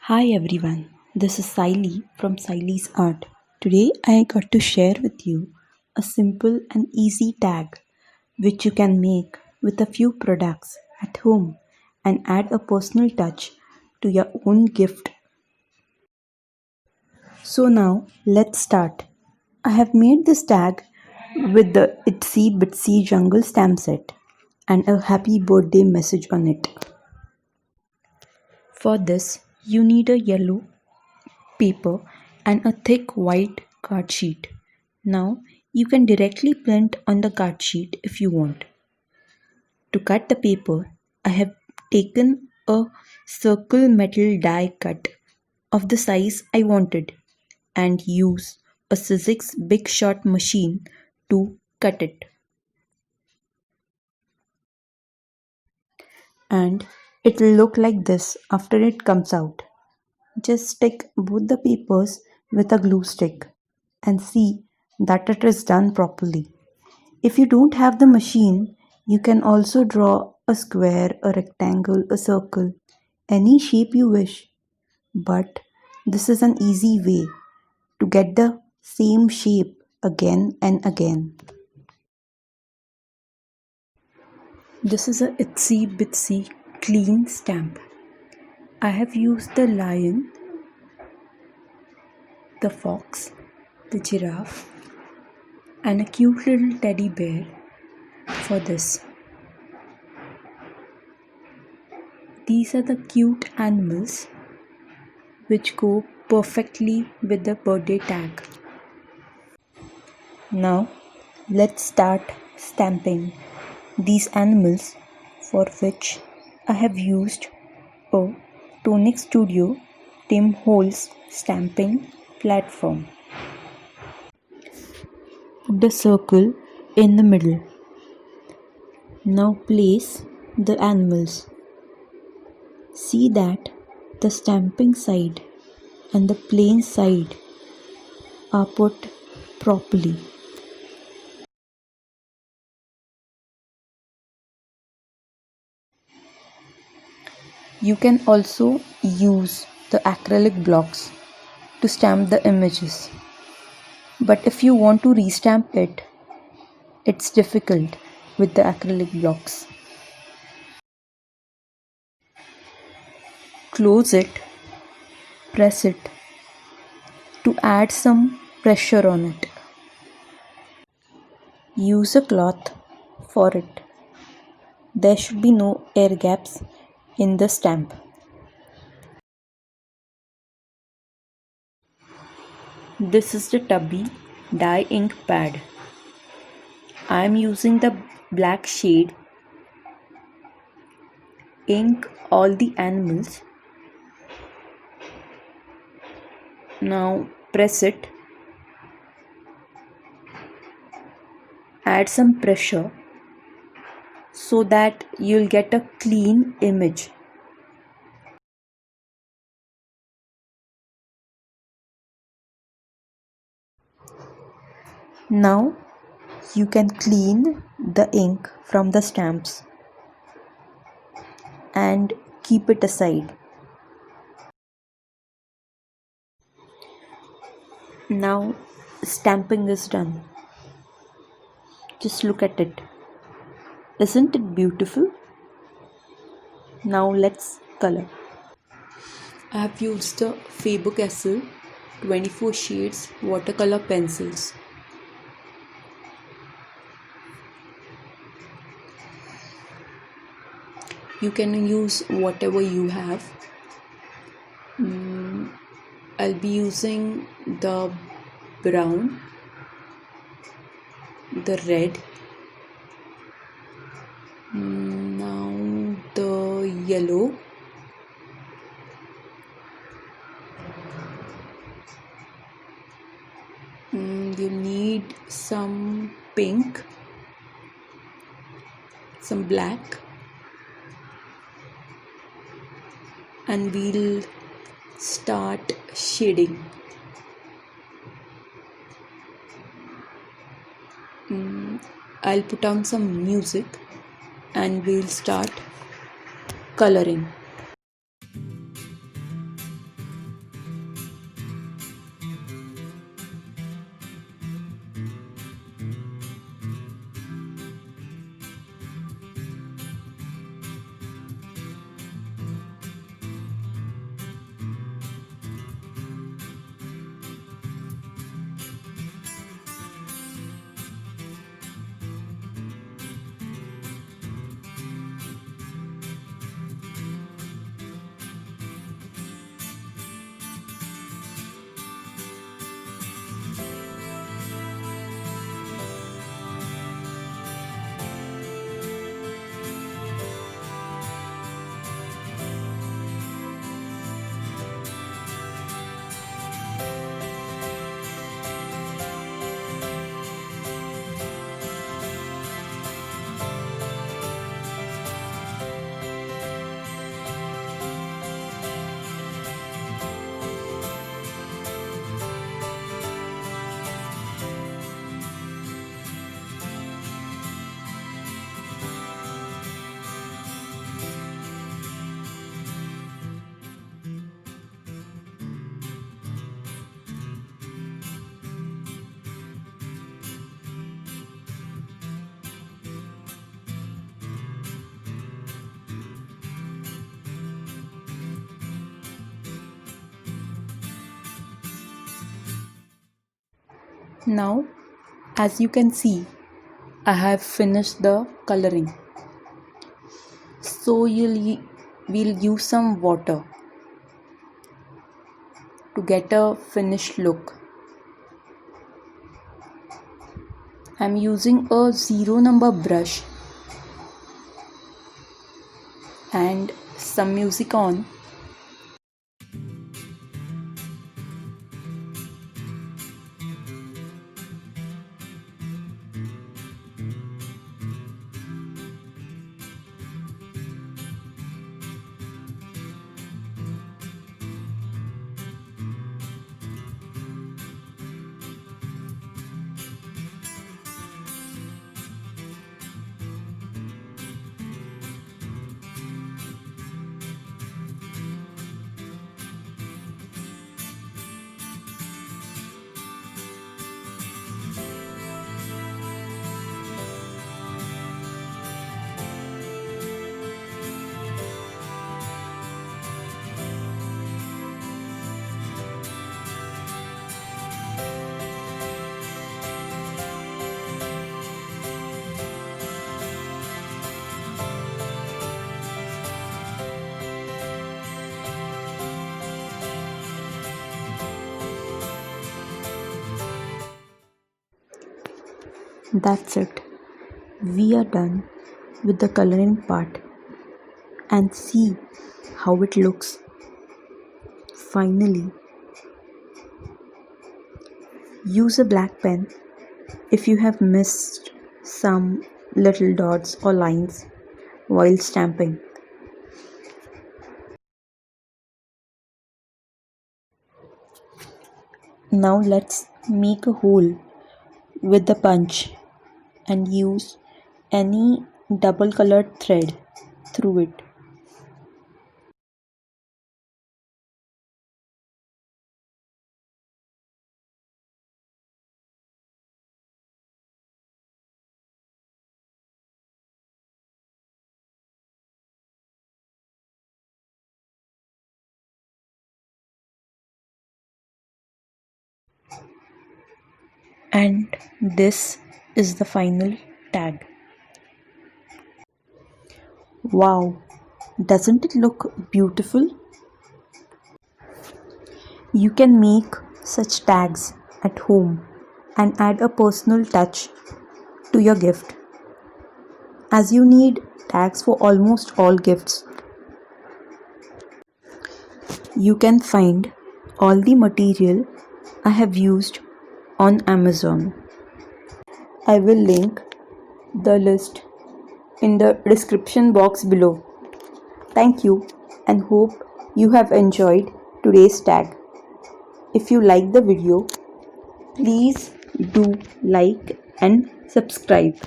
Hi everyone, this is Siley from Siley's Art. Today I got to share with you a simple and easy tag which you can make with a few products at home and add a personal touch to your own gift. So now let's start. I have made this tag with the Itsy Bitsy Jungle stamp set and a happy birthday message on it. For this, you need a yellow paper and a thick white card sheet. Now you can directly print on the card sheet if you want. To cut the paper, I have taken a circle metal die cut of the size I wanted and use a Sizzix Big Shot machine to cut it. And it will look like this after it comes out. Just stick both the papers with a glue stick and see that it is done properly. If you don't have the machine, you can also draw a square, a rectangle, a circle, any shape you wish. But this is an easy way to get the same shape again and again. This is a itsy bitsy clean stamp. I have used the lion, the fox, the giraffe, and a cute little teddy bear for this. These are the cute animals which go perfectly with the birthday tag. Now let's start stamping these animals, for which I have used a Tonic Studio Tim Holtz stamping platform. Put the circle in the middle. Now place the animals. See that the stamping side and the plain side are put properly. You can also use the acrylic blocks to stamp the images. But if you want to restamp it, it's difficult with the acrylic blocks. Close it, press it to add some pressure on it. Use a cloth for it. There should be no air gaps in the stamp. This is the tubby dye ink pad. I am using the black shade. Ink all the animals. Now press it. Add some pressure so that you'll get a clean image. Now you can clean the ink from the stamps and keep it aside. Now stamping is done. Just look at it. Isn't it beautiful? Now let's color. I have used the Faber-Castell 24 shades watercolor pencils. You can use whatever you have. I'll be using the brown, the red, now the yellow, you need some pink, some black, and we'll start shading. I'll put on some music and we'll start coloring. Now, as you can see, I have finished the coloring. So we'll use some water to get a finished look. I'm using a 0 number brush and some music on. That's it. We are done with the coloring part, and see how it looks. Finally, use a black pen if you have missed some little dots or lines while stamping. Now let's make a hole with the punch and use any double colored thread through it. And this is the final tag. Wow, doesn't it look beautiful? You can make such tags at home and add a personal touch to your gift, as you need tags for almost all gifts. You can find all the material I have used on Amazon. I will link the list in the description box below. Thank you and hope you have enjoyed today's tag. If you like the video, please do like and subscribe.